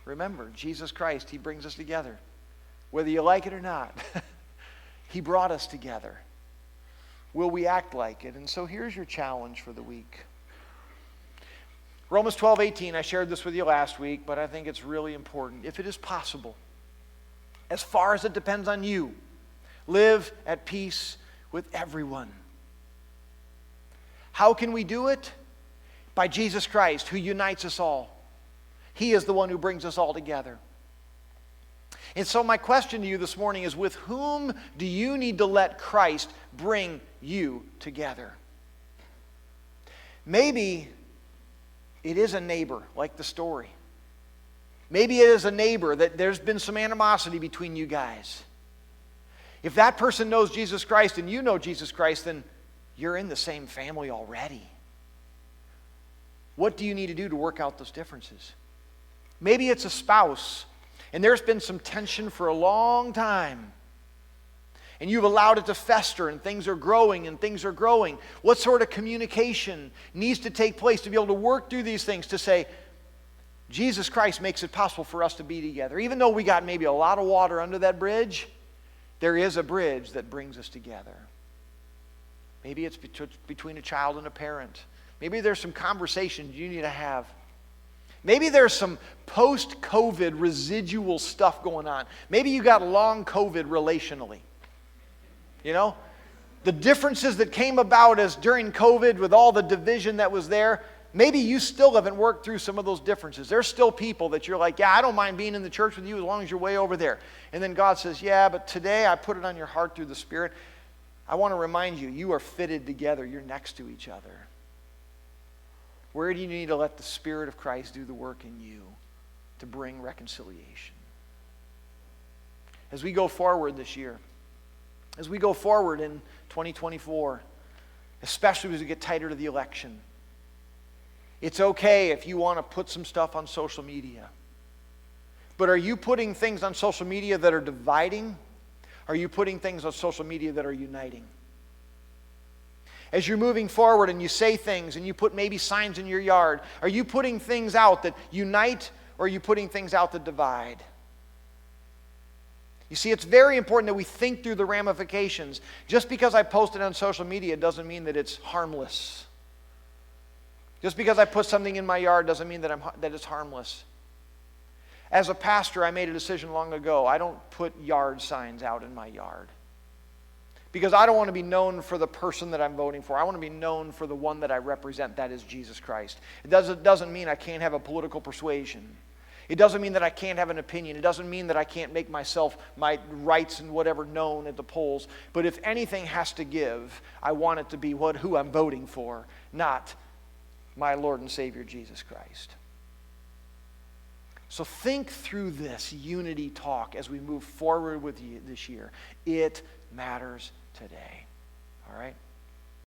Remember, Jesus Christ, He brings us together. Whether you like it or not, He brought us together. Will we act like it? And so here's your challenge for the week. Romans 12:18, I shared this with you last week, but I think it's really important. If it is possible, as far as it depends on you, live at peace with everyone. How can we do it? By Jesus Christ, who unites us all. He is the one who brings us all together. And so my question to you this morning is, with whom do you need to let Christ bring you together? Maybe it is a neighbor, like the story. Maybe it is a neighbor that there's been some animosity between you guys. If that person knows Jesus Christ and you know Jesus Christ, then you're in the same family already. What do you need to do to work out those differences? Maybe it's a spouse, and there's been some tension for a long time, and you've allowed it to fester, and things are growing, What sort of communication needs to take place to be able to work through these things, to say, Jesus Christ makes it possible for us to be together. Even though we got maybe a lot of water under that bridge, there is a bridge that brings us together. Maybe it's between a child and a parent. Maybe there's some conversations you need to have. Maybe there's some post-COVID residual stuff going on. Maybe you got long COVID relationally. You know? The differences that came about as during COVID with all the division that was there, maybe you still haven't worked through some of those differences. There's still people that you're like, yeah, I don't mind being in the church with you as long as you're way over there. And then God says, yeah, but today I put it on your heart through the Spirit. I want to remind you, you are fitted together. You're next to each other. Where do you need to let the Spirit of Christ do the work in you to bring reconciliation? As we go forward this year, as we go forward in 2024, especially as we get tighter to the election, it's okay if you want to put some stuff on social media. But are you putting things on social media that are dividing? Are you putting things on social media that are uniting? As you're moving forward and you say things and you put maybe signs in your yard, are you putting things out that unite, or are you putting things out that divide? You see, it's very important that we think through the ramifications. Just because I post it on social media doesn't mean that it's harmless. Just because I put something in my yard doesn't mean that it's harmless. As a pastor, I made a decision long ago. I don't put yard signs out in my yard. Because I don't want to be known for the person that I'm voting for. I want to be known for the one that I represent, that is Jesus Christ. It doesn't mean I can't have a political persuasion. It doesn't mean that I can't have an opinion. It doesn't mean that I can't make myself, my rights and whatever, known at the polls. But if anything has to give, I want it to be who I'm voting for, not my Lord and Savior Jesus Christ. So think through this unity talk as we move forward with you this year. It matters today. All right?